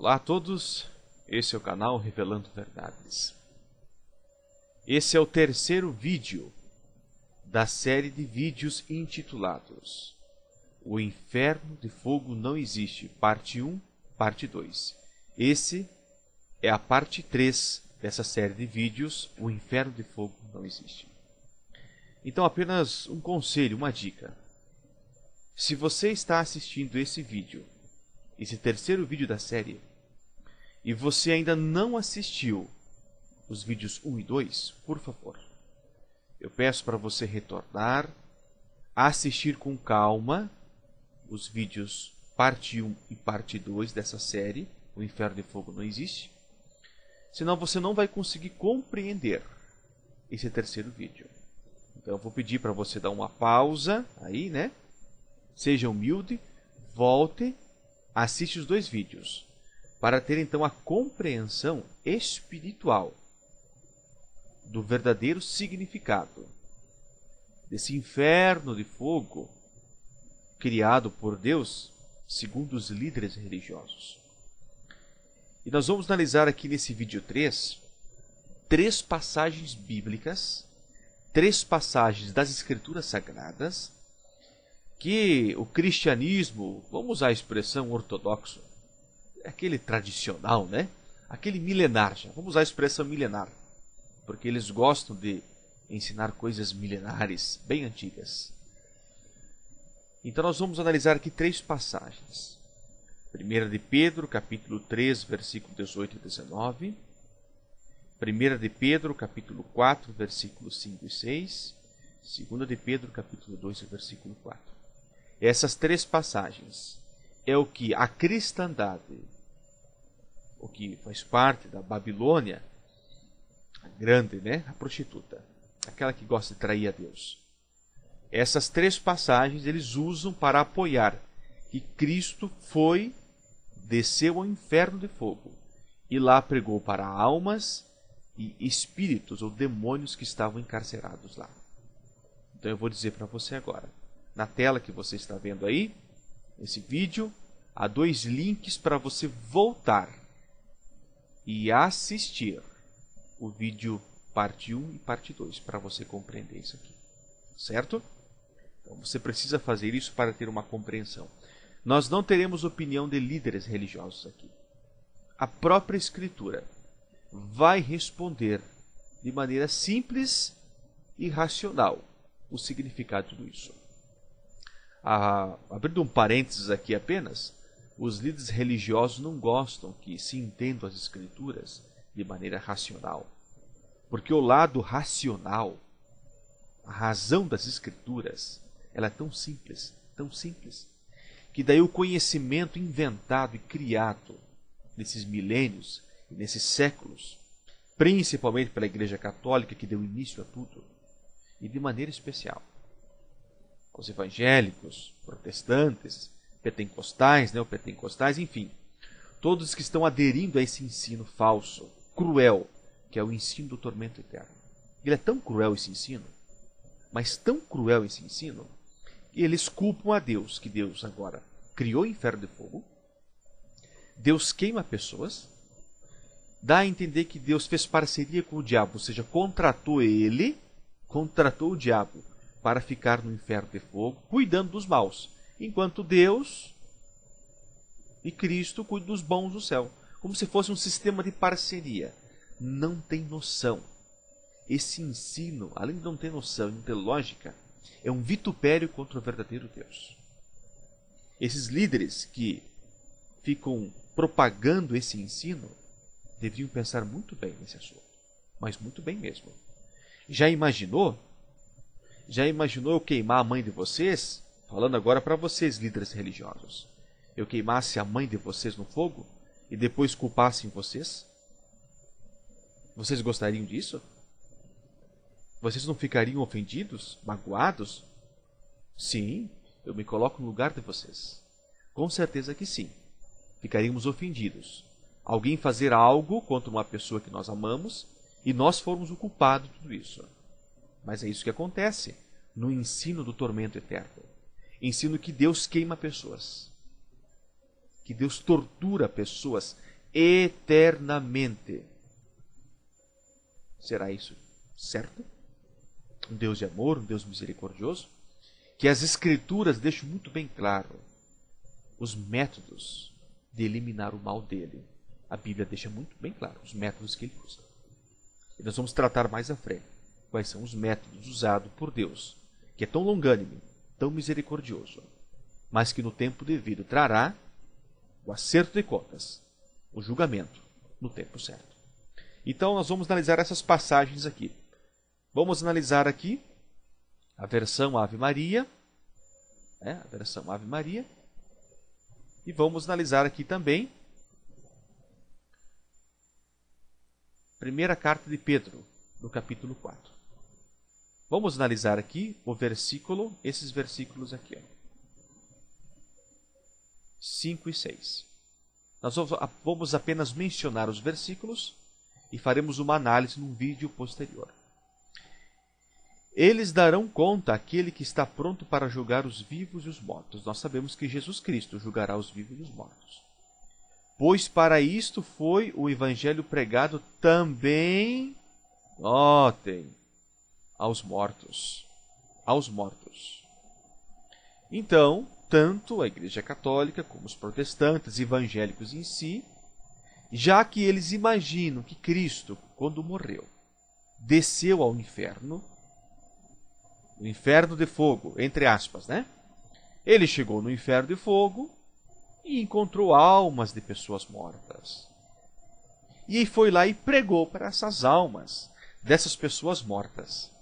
Olá a todos, esse é o canal Revelando Verdades. Esse é o terceiro vídeo da série de vídeos intitulados O Inferno de Fogo Não Existe, parte 1, parte 2. Esse é a parte 3 dessa série de vídeos, O Inferno de Fogo Não Existe. Então apenas um conselho, uma dica. Se você está assistindo esse vídeo, esse terceiro vídeo da série, e você ainda não assistiu os vídeos 1 e 2, por favor, eu peço para você retornar, assistir com calma os vídeos parte 1 e parte 2 dessa série, O Inferno de Fogo Não Existe, senão você não vai conseguir compreender esse terceiro vídeo. Então eu vou pedir para você dar uma pausa aí, né? Seja humilde, volte, assiste os dois vídeos, para ter então a compreensão espiritual do verdadeiro significado desse inferno de fogo criado por Deus, segundo os líderes religiosos. E nós vamos analisar aqui nesse vídeo 3, três passagens bíblicas, três passagens das Escrituras Sagradas, que o cristianismo, vamos usar a expressão ortodoxo, aquele tradicional, né? Aquele milenar, já. Vamos usar a expressão milenar, porque eles gostam de ensinar coisas milenares, bem antigas. Então nós vamos analisar aqui três passagens. 1 de Pedro, capítulo 3, versículo 18 e 19. 1 de Pedro, capítulo 4, versículos 5 e 6. 2 de Pedro, capítulo 2, versículo 4. Essas três passagens é o que a cristandade, o que faz parte da Babilônia, a grande, né? A prostituta, aquela que gosta de trair a Deus. Essas três passagens eles usam para apoiar que Cristo desceu ao inferno de fogo e lá pregou para almas e espíritos ou demônios que estavam encarcerados lá. Então eu vou dizer para você agora, na tela que você está vendo aí, esse vídeo, há dois links para você voltar e assistir o vídeo parte 1 e parte 2, para você compreender isso aqui. Certo? Então você precisa fazer isso para ter uma compreensão. Nós não teremos opinião de líderes religiosos aqui. A própria Escritura vai responder de maneira simples e racional o significado de tudo isso. Abrindo um parênteses aqui apenas, os líderes religiosos não gostam que se entendam as Escrituras de maneira racional. Porque o lado racional, a razão das Escrituras, ela é tão simples, que daí o conhecimento inventado e criado nesses milênios e nesses séculos, principalmente pela Igreja Católica, que deu início a tudo, e de maneira especial os evangélicos, protestantes, pentecostais, neopentecostais, enfim, todos que estão aderindo a esse ensino falso, cruel, que é o ensino do tormento eterno. Ele é tão cruel esse ensino, mas tão cruel esse ensino, que eles culpam a Deus, que Deus agora criou o inferno de fogo, Deus queima pessoas, dá a entender que Deus fez parceria com o diabo, ou seja, contratou o diabo para ficar no inferno de fogo, cuidando dos maus, enquanto Deus e Cristo cuidam dos bons do céu, como se fosse um sistema de parceria. Não tem noção. Esse ensino, além de não ter noção e não ter lógica, é um vitupério contra o verdadeiro Deus. Esses líderes que ficam propagando esse ensino deveriam pensar muito bem nesse assunto, mas muito bem mesmo. Já imaginou eu queimar a mãe de vocês? Falando agora para vocês, líderes religiosos. Eu queimasse a mãe de vocês no fogo e depois culpassem vocês? Vocês gostariam disso? Vocês não ficariam ofendidos, magoados? Sim, eu me coloco no lugar de vocês. Com certeza que sim. Ficaríamos ofendidos. Alguém fazer algo contra uma pessoa que nós amamos e nós formos o culpado de tudo isso. Mas é isso que acontece no ensino do tormento eterno. Ensino que Deus queima pessoas. que Deus tortura pessoas eternamente. Será isso certo? Um Deus de amor, um Deus misericordioso? Que as Escrituras deixam muito bem claro os métodos de eliminar o mal dele. A Bíblia deixa muito bem claro os métodos que ele usa. E nós vamos tratar mais à frente quais são os métodos usados por Deus, que é tão longânime, tão misericordioso, mas que no tempo devido trará o acerto de contas, o julgamento, no tempo certo. Então nós vamos analisar essas passagens aqui. Vamos analisar aqui a versão Ave Maria, e vamos analisar aqui também primeira carta de Pedro, no capítulo 4. Vamos analisar aqui esses versículos aqui, 5 e 6. Nós vamos apenas mencionar os versículos e faremos uma análise num vídeo posterior. Eles darão conta àquele que está pronto para julgar os vivos e os mortos. Nós sabemos que Jesus Cristo julgará os vivos e os mortos. Pois para isto foi o evangelho pregado também, notem, aos mortos. Então, tanto a Igreja Católica como os protestantes evangélicos em si, já que eles imaginam que Cristo, quando morreu, desceu ao inferno, o inferno de fogo, entre aspas, né? Ele chegou no inferno de fogo e encontrou almas de pessoas mortas. E foi lá e pregou para essas almas dessas pessoas mortas.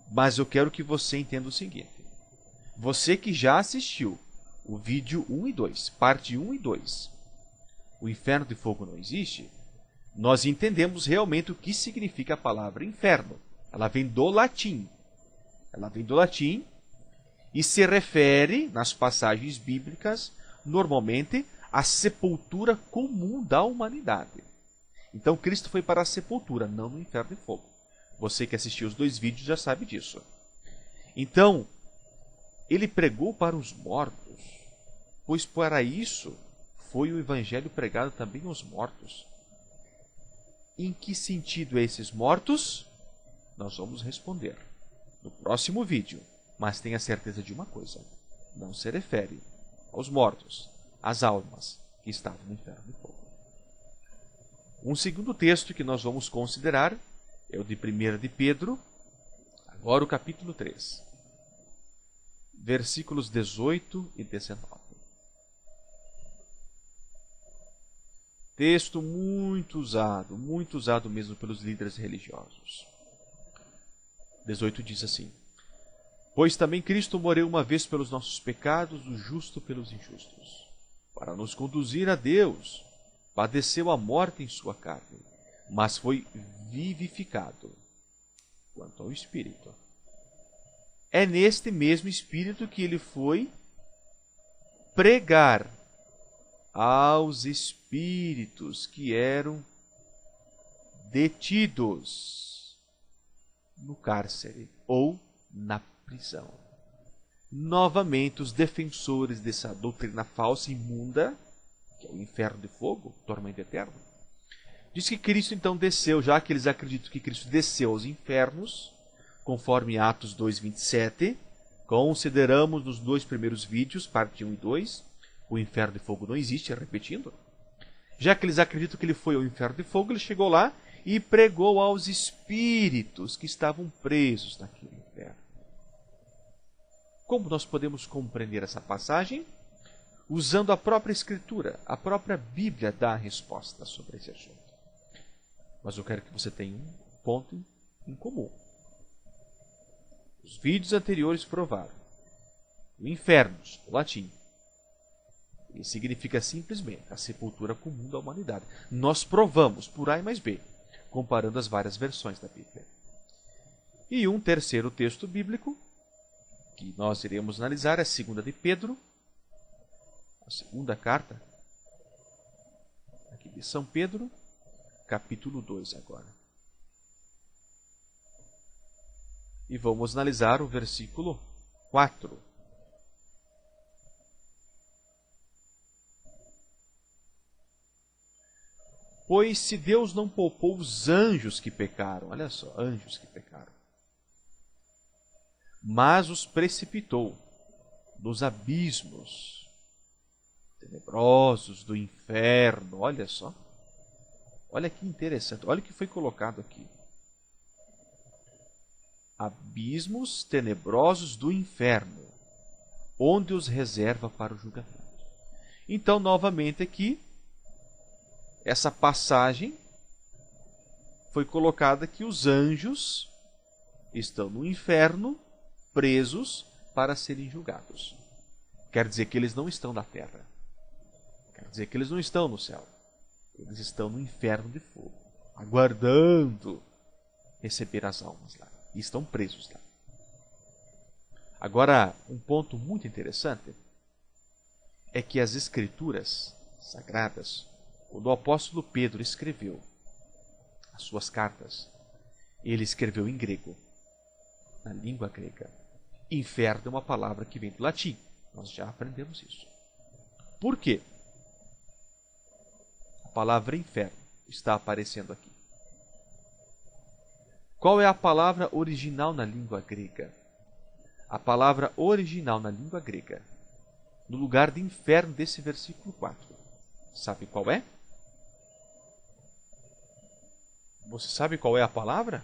Mas eu quero que você entenda o seguinte. Você que já assistiu o vídeo 1 e 2, parte 1 e 2, o inferno de fogo não existe, nós entendemos realmente o que significa a palavra inferno. Ela vem do latim. E se refere, nas passagens bíblicas, normalmente, à sepultura comum da humanidade. Então, Cristo foi para a sepultura, não no inferno de fogo. Você que assistiu os 2 vídeos já sabe disso. Então, ele pregou para os mortos, pois para isso foi o evangelho pregado também aos mortos. Em que sentido esses mortos? Nós vamos responder no próximo vídeo, mas tenha certeza de uma coisa, não se refere aos mortos, às almas que estavam no inferno de fogo. Um segundo texto que nós vamos considerar é o de 1 de Pedro, agora o capítulo 3, versículos 18 e 19. Texto muito usado mesmo pelos líderes religiosos. 18 diz assim: Pois também Cristo morreu uma vez pelos nossos pecados, o justo pelos injustos, para nos conduzir a Deus. Padeceu a morte em sua carne, mas foi vivificado quanto ao Espírito. É neste mesmo Espírito que ele foi pregar aos espíritos que eram detidos no cárcere ou na prisão. Novamente, os defensores dessa doutrina falsa e imunda, que é o inferno de fogo, tormento eterno, diz que Cristo então desceu, já que eles acreditam que Cristo desceu aos infernos, conforme Atos 2:27, consideramos nos 2 primeiros vídeos, parte 1 e 2, o inferno de fogo não existe, repetindo. Já que eles acreditam que ele foi ao inferno de fogo, ele chegou lá e pregou aos espíritos que estavam presos naquele inferno. Como nós podemos compreender essa passagem? Usando a própria Escritura, a própria Bíblia dá a resposta sobre esse assunto. Mas eu quero que você tenha um ponto em comum. Os vídeos anteriores provaram. O infernos, no latim, ele significa simplesmente a sepultura comum da humanidade. Nós provamos por A mais B, comparando as várias versões da Bíblia. E um terceiro texto bíblico, que nós iremos analisar, é a 2 de Pedro, a segunda carta, aqui de São Pedro, capítulo 2 agora. E vamos analisar o versículo 4. Pois se Deus não poupou os anjos que pecaram, olha só, anjos que pecaram, mas os precipitou nos abismos tenebrosos do inferno, olha só. Olha que interessante, olha o que foi colocado aqui. Abismos tenebrosos do inferno, onde os reserva para o julgamento. Então, novamente aqui, essa passagem foi colocada que os anjos estão no inferno, presos para serem julgados. Quer dizer que eles não estão na terra. Quer dizer que eles não estão no céu. Eles estão no inferno de fogo, aguardando receber as almas lá. E estão presos lá. Agora, um ponto muito interessante é que as Escrituras Sagradas, quando o apóstolo Pedro escreveu as suas cartas, ele escreveu em grego, na língua grega. Inferno é uma palavra que vem do latim. Nós já aprendemos isso. Por quê? A palavra inferno está aparecendo aqui. Qual é a palavra original na língua grega? A palavra original na língua grega, no lugar de inferno desse versículo 4. Sabe qual é? Você sabe qual é a palavra?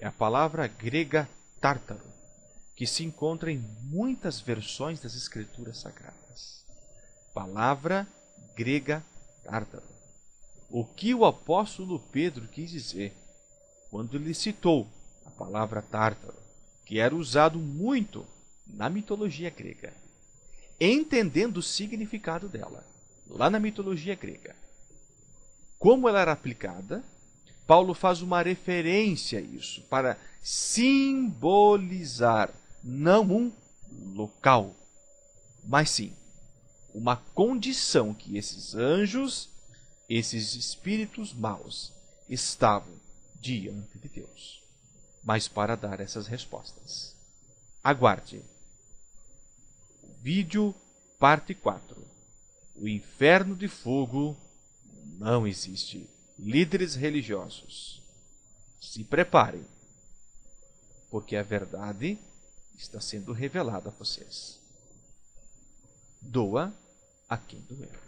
É a palavra grega tártaro, que se encontra em muitas versões das Escrituras Sagradas. Palavra grega tártaro. O que o apóstolo Pedro quis dizer quando ele citou a palavra tártaro, que era usado muito na mitologia grega, entendendo o significado dela, lá na mitologia grega, como ela era aplicada, Paulo faz uma referência a isso, para simbolizar não um local, mas sim uma condição que esses anjos, esses espíritos maus, estavam diante de Deus. Mas para dar essas respostas, aguarde. Vídeo parte 4. O inferno de fogo não existe. Líderes religiosos, se preparem, porque a verdade está sendo revelada a vocês. Doa a quem doer.